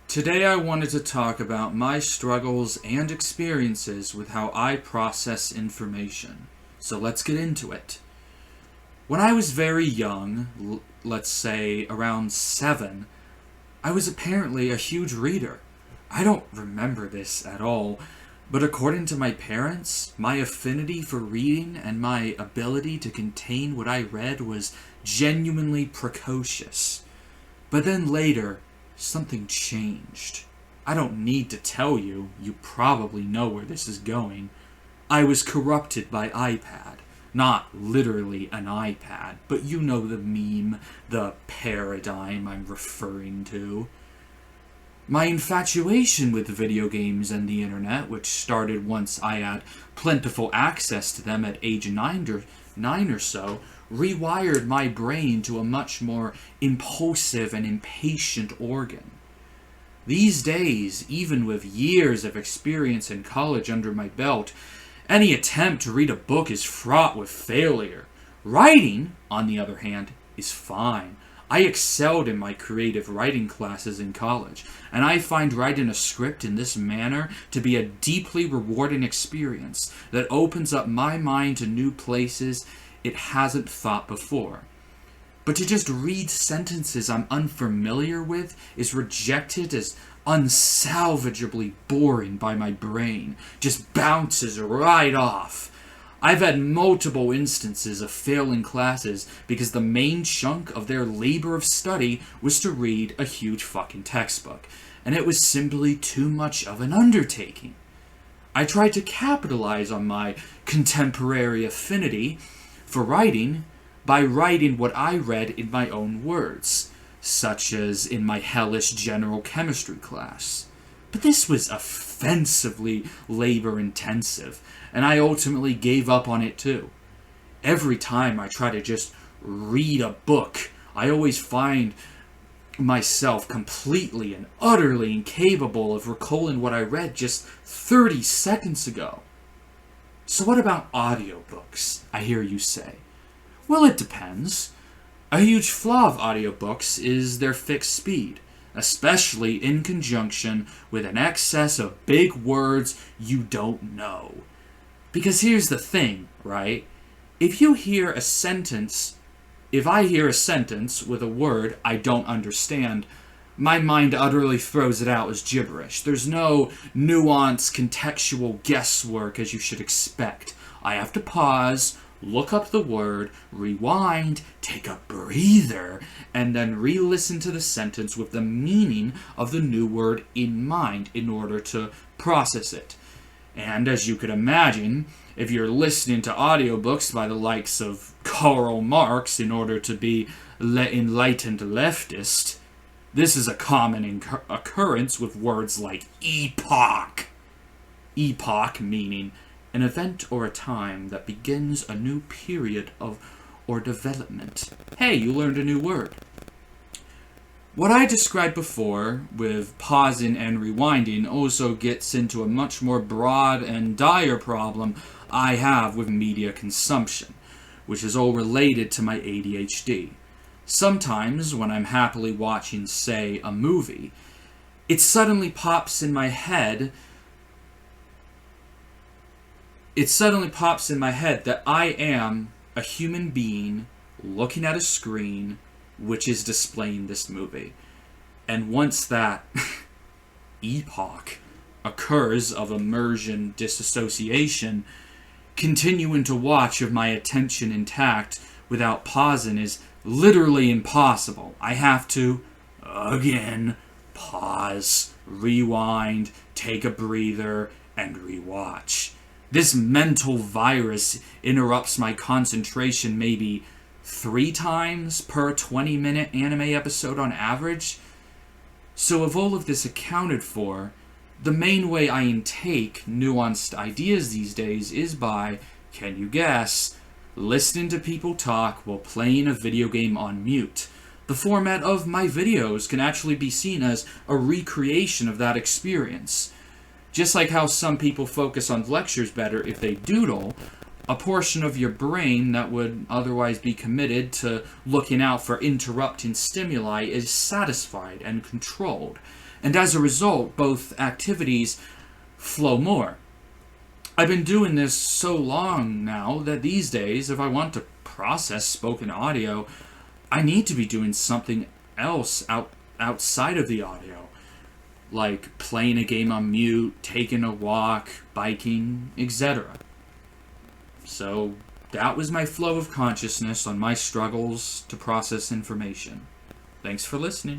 Today I wanted to talk about my struggles and experiences with how I process information. So let's get into it. When I was very young, let's say around 7, I was apparently a huge reader. I don't remember this at all, but according to my parents, my affinity for reading and my ability to contain what I read was genuinely precocious. But then later, something changed. I don't need to tell you, you probably know where this is going. I was corrupted by iPad. Not literally an iPad, but you know the meme, the paradigm I'm referring to. My infatuation with video games and the internet, which started once I had plentiful access to them at age 9 or so, rewired my brain to a much more impulsive and impatient organ. These days, even with years of experience in college under my belt, any attempt to read a book is fraught with failure. Writing, on the other hand, is fine. I excelled in my creative writing classes in college, and I find writing a script in this manner to be a deeply rewarding experience that opens up my mind to new places it hasn't thought before. But to just read sentences I'm unfamiliar with is rejected as unsalvagably boring by my brain. Just bounces right off. I've had multiple instances of failing classes because the main chunk of their labor of study was to read a huge fucking textbook, and it was simply too much of an undertaking. I tried to capitalize on my contemporary affinity for writing by writing what I read in my own words, such as in my hellish general chemistry class. But this was offensively labor-intensive, and I ultimately gave up on it too. Every time I try to just read a book, I always find myself completely and utterly incapable of recalling what I read just 30 seconds ago. So what about audiobooks, I hear you say? Well, it depends. A huge flaw of audiobooks is their fixed speed, especially in conjunction with an excess of big words you don't know. Because here's the thing, right? If I hear a sentence with a word I don't understand, my mind utterly throws it out as gibberish. There's no nuanced, contextual guesswork as you should expect. I have to pause, look up the word, rewind, take a breather, and then re-listen to the sentence with the meaning of the new word in mind in order to process it. And as you could imagine, if you're listening to audiobooks by the likes of Karl Marx in order to be enlightened leftist, this is a common occurrence with words like epoch. Epoch meaning an event or a time that begins a new period or development. Hey, you learned a new word. What I described before with pausing and rewinding also gets into a much more broad and dire problem I have with media consumption, which is all related to my ADHD. Sometimes when I'm happily watching, say, a movie, it suddenly pops in my head that I am a human being looking at a screen which is displaying this movie. And once that epoch occurs of immersion disassociation, continuing to watch with my attention intact without pausing is literally impossible. I have to, again, pause, rewind, take a breather, and rewatch. This mental virus interrupts my concentration maybe 3 times per 20-minute anime episode on average. So with all of this accounted for, the main way I intake nuanced ideas these days is by, can you guess, listening to people talk while playing a video game on mute. The format of my videos can actually be seen as a recreation of that experience. Just like how some people focus on lectures better if they doodle, a portion of your brain that would otherwise be committed to looking out for interrupting stimuli is satisfied and controlled. And as a result, both activities flow more. I've been doing this so long now that these days, if I want to process spoken audio, I need to be doing something else outside of the audio, like playing a game on mute, taking a walk, biking, etc. So that was my flow of consciousness on my struggles to process information. Thanks for listening.